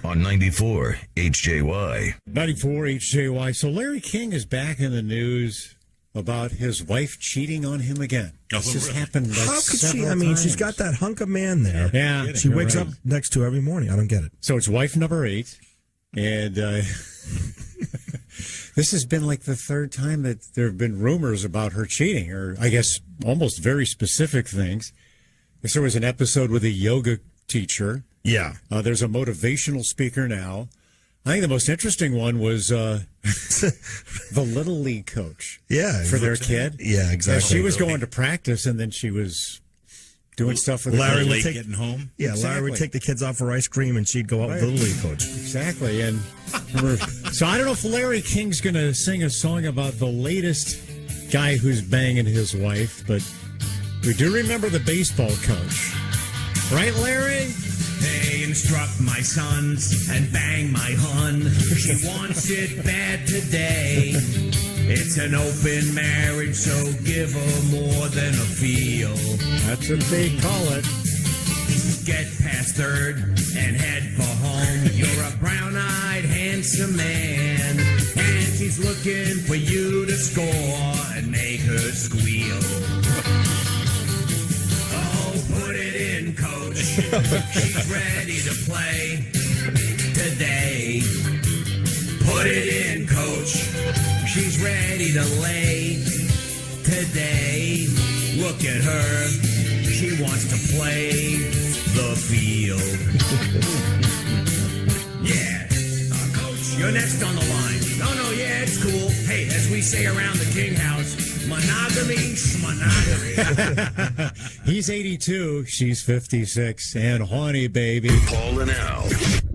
on 94 HJY. 94 HJY. So Larry King is back in the news about his wife cheating on him again. This has happened like How could she? several I mean, times. she's got that hunk of man there. Yeah. She wakes right. up next to her every morning. I don't get it. So it's wife number 8. And this has been like the third time that there have been rumors about her cheating, or I guess almost very specific things. There was an episode with a yoga teacher. Yeah. There's a motivational speaker now. I think the most interesting one was the Little League coach. Yeah. For their kid. Yeah, exactly. She was going to practice, and then she was doing stuff with Larry her. would take, getting home. Yeah, Larry would take the kids out for ice cream, and she'd go out with the Little League coach. Exactly. And so I don't know if Larry King's going to sing a song about the latest guy who's banging his wife, but we do remember the baseball coach. Right, Larry? Hey, instruct my sons and bang my hun. She wants it bad today. It's an open marriage, so give her more than a feel. That's what they call it. Get past third and head for home. You're a brown-eyed, handsome man, and she's looking for you to score and make her squeal. Oh, put it in, coach. She's ready to play today. Put it in, coach. She's ready to lay today. Look at her. She wants to play the field. Yeah. Coach, you're next on the line. No, yeah, it's cool. Hey, as we say around the King house, monogamy, schmonogamy. He's 82, she's 56, and horny, baby. Paul and Al.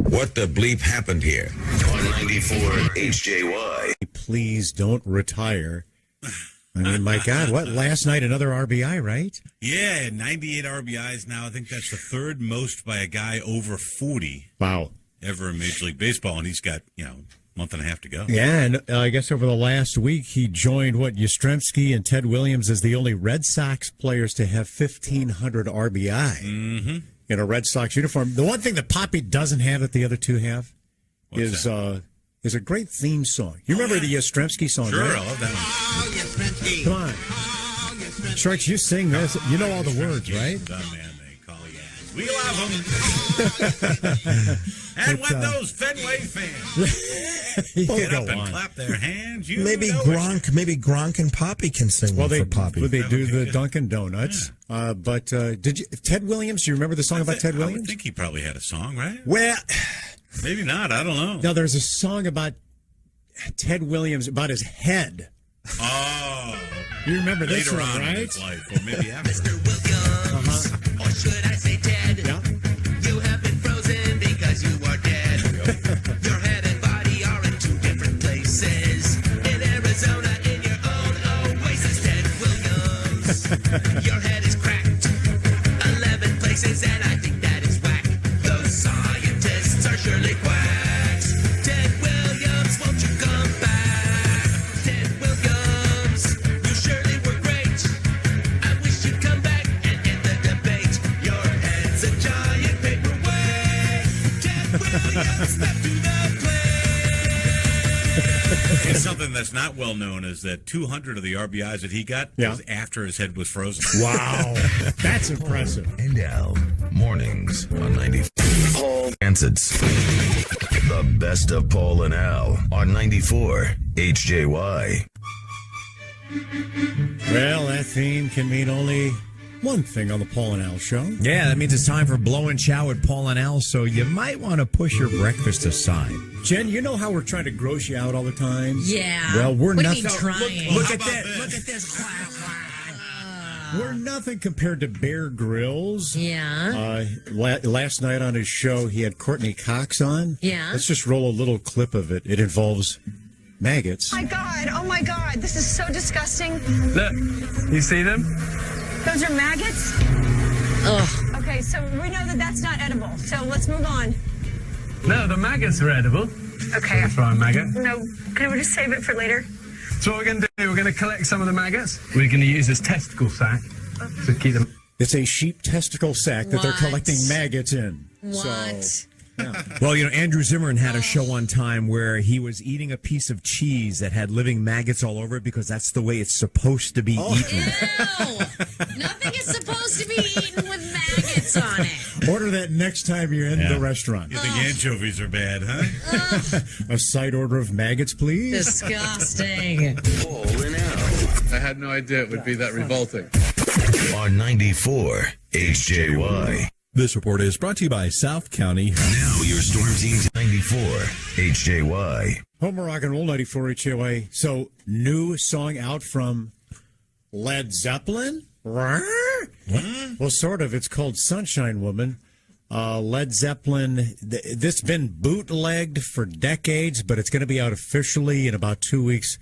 What the bleep happened here on 94 HJY? Please don't retire. I mean, my God, what? Last night, another RBI, right? Yeah, 98 RBIs now. I think that's the third most by a guy over 40 Wow. ever in Major League Baseball, and he's got, month and a half to go. Yeah, and I guess over the last week, he joined, Yastrzemski and Ted Williams as the only Red Sox players to have 1,500 RBI in a Red Sox uniform. The one thing that Poppy doesn't have that the other two have is a great theme song. You remember the Yastrzemski song, Sure, right? I love that one. Come on. Sharks, you sing this. You know all the words, right? The man they call Yaz. We love them. And when those Fenway fans get up and clap their hands, Maybe Gronk and Poppy can sing one for Poppy. Well, they do the Dunkin' Donuts. Yeah. But did you, Ted Williams? Do you remember the song about Ted Williams? I think he probably had a song, right? Well, maybe not. I don't know. Now there's a song about Ted Williams about his head. Oh, you remember this later one, on right? in his life, or maybe after. Mr. Williams, or should I say Ted? Yeah. You have been frozen because you are dead. Your head and body are in two different places. In Arizona, in your own oasis, Ted Williams. Your head is cracked 11 places, and I think that is whack. Those scientists are surely quacks. Ted Williams, won't you come back? Ted Williams, you surely were great. I wish you'd come back and end the debate. Your head's a giant paperweight. Ted Williams, step to the plate. And something that's not well known is that 200 of the RBIs that he got was after his head was frozen. Wow. That's impressive. And now, mornings on 94. Paul Ansets. The best of Paul and Al on 94 HJY. Well, that theme can mean only one thing on the Paul and Al show. Yeah, that means it's time for Blow and Chow with Paul and Al, so you might want to push your breakfast aside. Jen, you know how we're trying to gross you out all the time? Yeah. Well, we're what nothing. do you mean trying? Look at this. Look at this. We're nothing compared to Bear Grylls. Yeah. Last night on his show, he had Courtney Cox on. Yeah. Let's just roll a little clip of it. It involves maggots. Oh my God, this is so disgusting. Look, you see them? Those are maggots? Ugh. Okay, so we know that that's not edible, so let's move on. No, the maggots are edible. Okay. That's right, maggot. No, can we just save it for later? So what we're going to do, we're going to collect some of the maggots. We're going to use this testicle sack to keep them. It's a sheep testicle sack that they're collecting maggots in. What? So Well, Andrew Zimmern had a show one time where he was eating a piece of cheese that had living maggots all over it because that's the way it's supposed to be eaten. Ew. Nothing is supposed to be eaten with maggots on it. Order that next time you're in the restaurant. You think anchovies are bad, huh? A side order of maggots, please. Disgusting. Paul and Al I had no idea it would be that revolting. on 94 HJY. This report is brought to you by South County. Now your Storm Team's 94 HJY. Homer Rock and Roll 94 HOA. So, new song out from Led Zeppelin? Well, sort of. It's called Sunshine Woman. Led Zeppelin, this has been bootlegged for decades, but it's going to be out officially in about 2 weeks.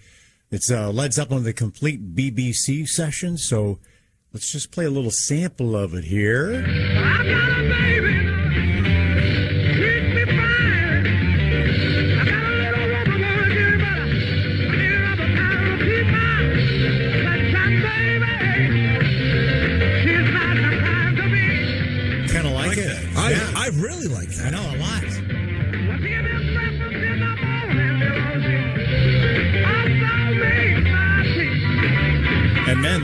It's Led Zeppelin, the complete BBC session. So, let's just play a little sample of it here. I got a baby, treat me fine. I got a little woman wanna get better. I need another kind of keep mine. Sunshine baby, she's not the kind to be. Kind of like it. I really like that. I know, a lot. What's in this breakfast in the morning, I'm so mean, my teeth. And then,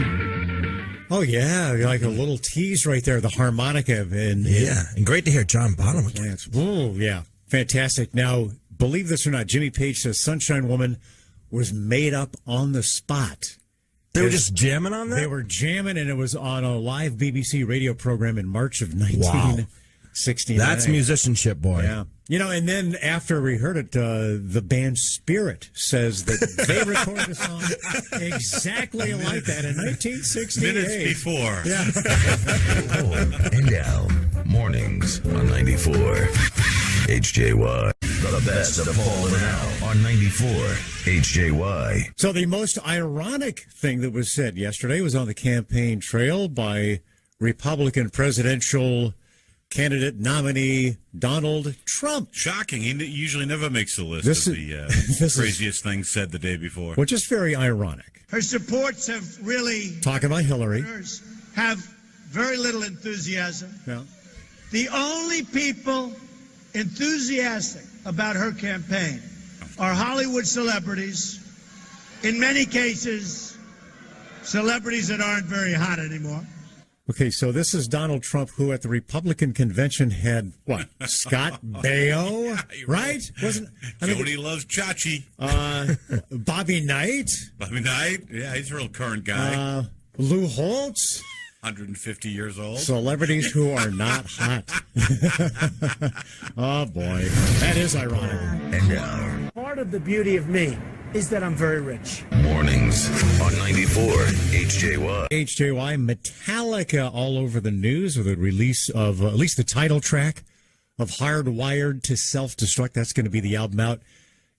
oh yeah, like a little tease right there, the harmonica. And great to hear John Bonham again. Oh, yeah, fantastic. Now, believe this or not, Jimmy Page says Sunshine Woman was made up on the spot. They were just jamming on that? They were jamming, and it was on a live BBC radio program in March of 1969. That's musicianship, boy. Yeah. And then after we heard it, the band Spirit says that they recorded a song exactly like that in 1968. Minutes before. Yeah. Paul and Al. Mornings on 94 HJY. The best of Paul and Al on 94 HJY. So the most ironic thing that was said yesterday was on the campaign trail by Republican presidential candidate nominee Donald Trump. Shocking. He usually never makes the list This of is- the craziest things said the day before. Which is very ironic. Her supports have really Talking about Hillary. have very little enthusiasm. Yeah. The only people enthusiastic about her campaign are Hollywood celebrities. In many cases, celebrities that aren't very hot anymore. Okay, so this is Donald Trump, who at the Republican convention had what? Scott Baio, right? Jody loves Chachi. Bobby Knight. Bobby Knight, yeah, he's a real current guy. Lou Holtz. 150 years old. Celebrities who are not hot. Oh boy, that is ironic. And now, Part of the beauty of me is that I'm very rich. mornings on 94 HJY. HJY, Metallica all over the news with the release of at least the title track of Hardwired to Self-Destruct. That's going to be the album out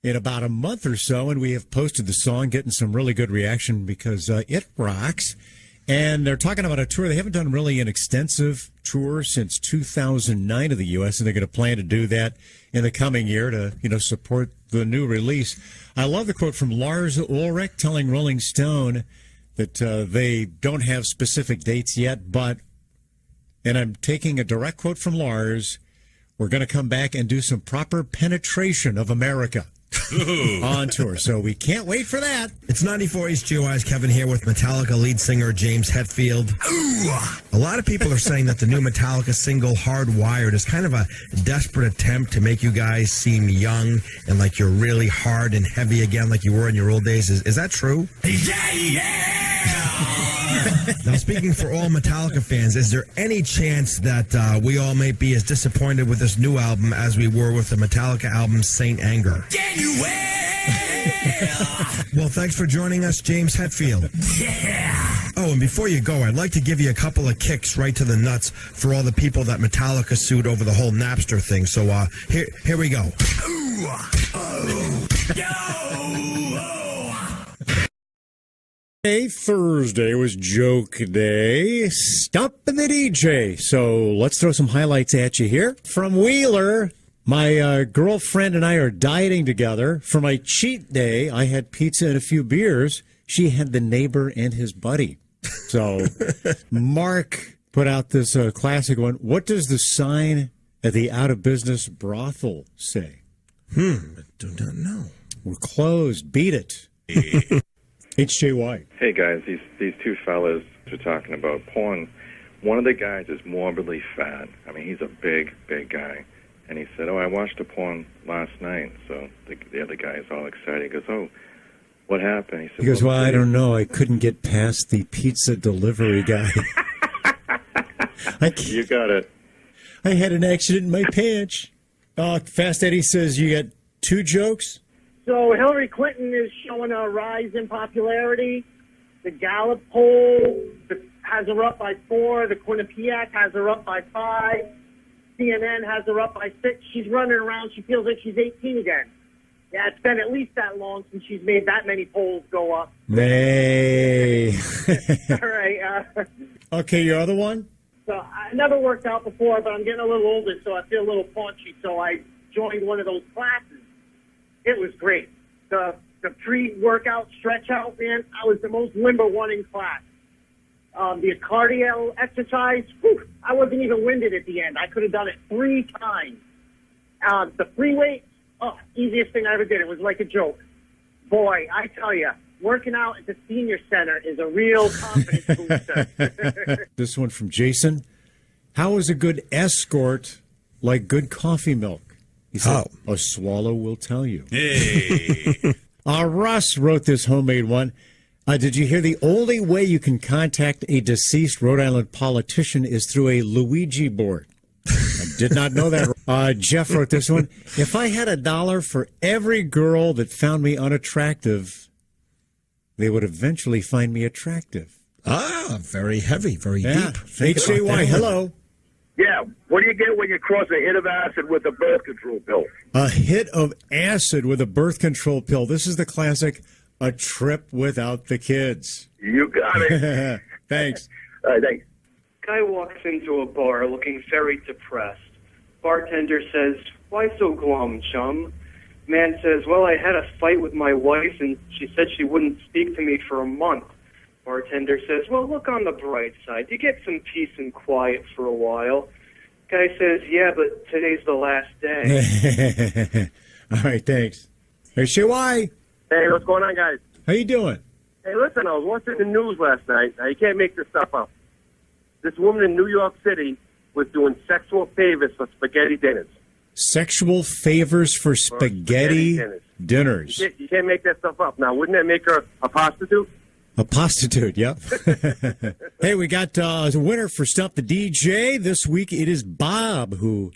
in about a month or so, and we have posted the song, getting some really good reaction because it rocks. And they're talking about a tour. They haven't done really an extensive tour since 2009 of the U.S., and they're going to plan to do that in the coming year to, support the new release. I love the quote from Lars Ulrich telling Rolling Stone that they don't have specific dates yet, but, and I'm taking a direct quote from Lars, we're going to come back and do some proper penetration of America. On tour. So we can't wait for that. It's 94 HGOI's Kevin here with Metallica lead singer James Hetfield. A lot of people are saying that the new Metallica single Hardwired is kind of a desperate attempt to make you guys seem young and like you're really hard and heavy again like you were in your old days. Is that true? Yeah! Now, speaking for all Metallica fans, is there any chance that we all may be as disappointed with this new album as we were with the Metallica album Saint Anger? Well, thanks for joining us, James Hetfield. Yeah! Oh, and before you go, I'd like to give you a couple of kicks right to the nuts for all the people that Metallica sued over the whole Napster thing. So here we go. Thursday was joke day. Stumping the DJ. So let's throw some highlights at you here. From Wheeler, my girlfriend and I are dieting together. For my cheat day, I had pizza and a few beers. She had the neighbor and his buddy. So Mark put out this classic one. What does the sign at the out-of-business brothel say? I do not know. We're closed. Beat it. HJY. Hey guys, these two fellas are talking about porn. One of the guys is morbidly fat. I mean, he's a big guy. And he said, I watched a porn last night. So the other guy is all excited. He goes, what happened? He said, He goes, well, I don't know. I couldn't get past the pizza delivery guy. You got it. I had an accident in my pants. Fast Eddie says you got 2 jokes? So Hillary Clinton is showing a rise in popularity. The Gallup poll has her up by 4. The Quinnipiac has her up by 5. CNN has her up by 6. She's running around. She feels like she's 18 again. Yeah, it's been at least that long since she's made that many polls go up. Nay. All right. Okay, your other one? So I never worked out before, but I'm getting a little older, so I feel a little paunchy. So I joined one of those classes. It was great. The pre-workout stretch out, man, I was the most limber one in class. The cardio exercise, I wasn't even winded at the end. I could have done it 3 times. The free weights, easiest thing I ever did. It was like a joke. Boy, I tell you, working out at the senior center is a real confidence booster. This one from Jason. How is a good escort like good coffee milk? He said, a swallow will tell you. Hey. Russ wrote this homemade one. Did you hear the only way you can contact a deceased Rhode Island politician is through a Luigi board? I did not know that. Jeff wrote this one. If I had $1 for every girl that found me unattractive, they would eventually find me attractive. Very heavy, very deep. HJY, hello. Yeah, what do you get when you cross a hit of acid with a birth control pill? A hit of acid with a birth control pill. This is the classic, a trip without the kids. You got it. Thanks. All right, thanks. Guy walks into a bar looking very depressed. Bartender says, why so glum, chum? Man says, well, I had a fight with my wife and she said she wouldn't speak to me for a month. Bartender says, well, look on the bright side. You get some peace and quiet for a while. Guy says, yeah, but today's the last day. All right, thanks. Hey, HJY. Hey, what's going on, guys? How you doing? Hey, listen, I was watching the news last night. Now, you can't make this stuff up. This woman in New York City was doing sexual favors for spaghetti dinners. Sexual favors for spaghetti dinners. You can't make that stuff up. Now, wouldn't that make her a prostitute? A prostitute, yep. Hey, we got a winner for Stump the DJ. This week it is Bob who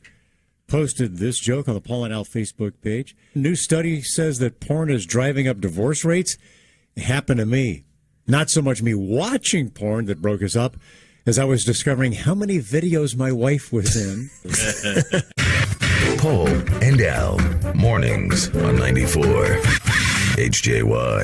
posted this joke on the Paul and Al Facebook page. A new study says that porn is driving up divorce rates. It happened to me. Not so much me watching porn that broke us up as I was discovering how many videos my wife was in. Paul and Al, mornings on 94 HJY.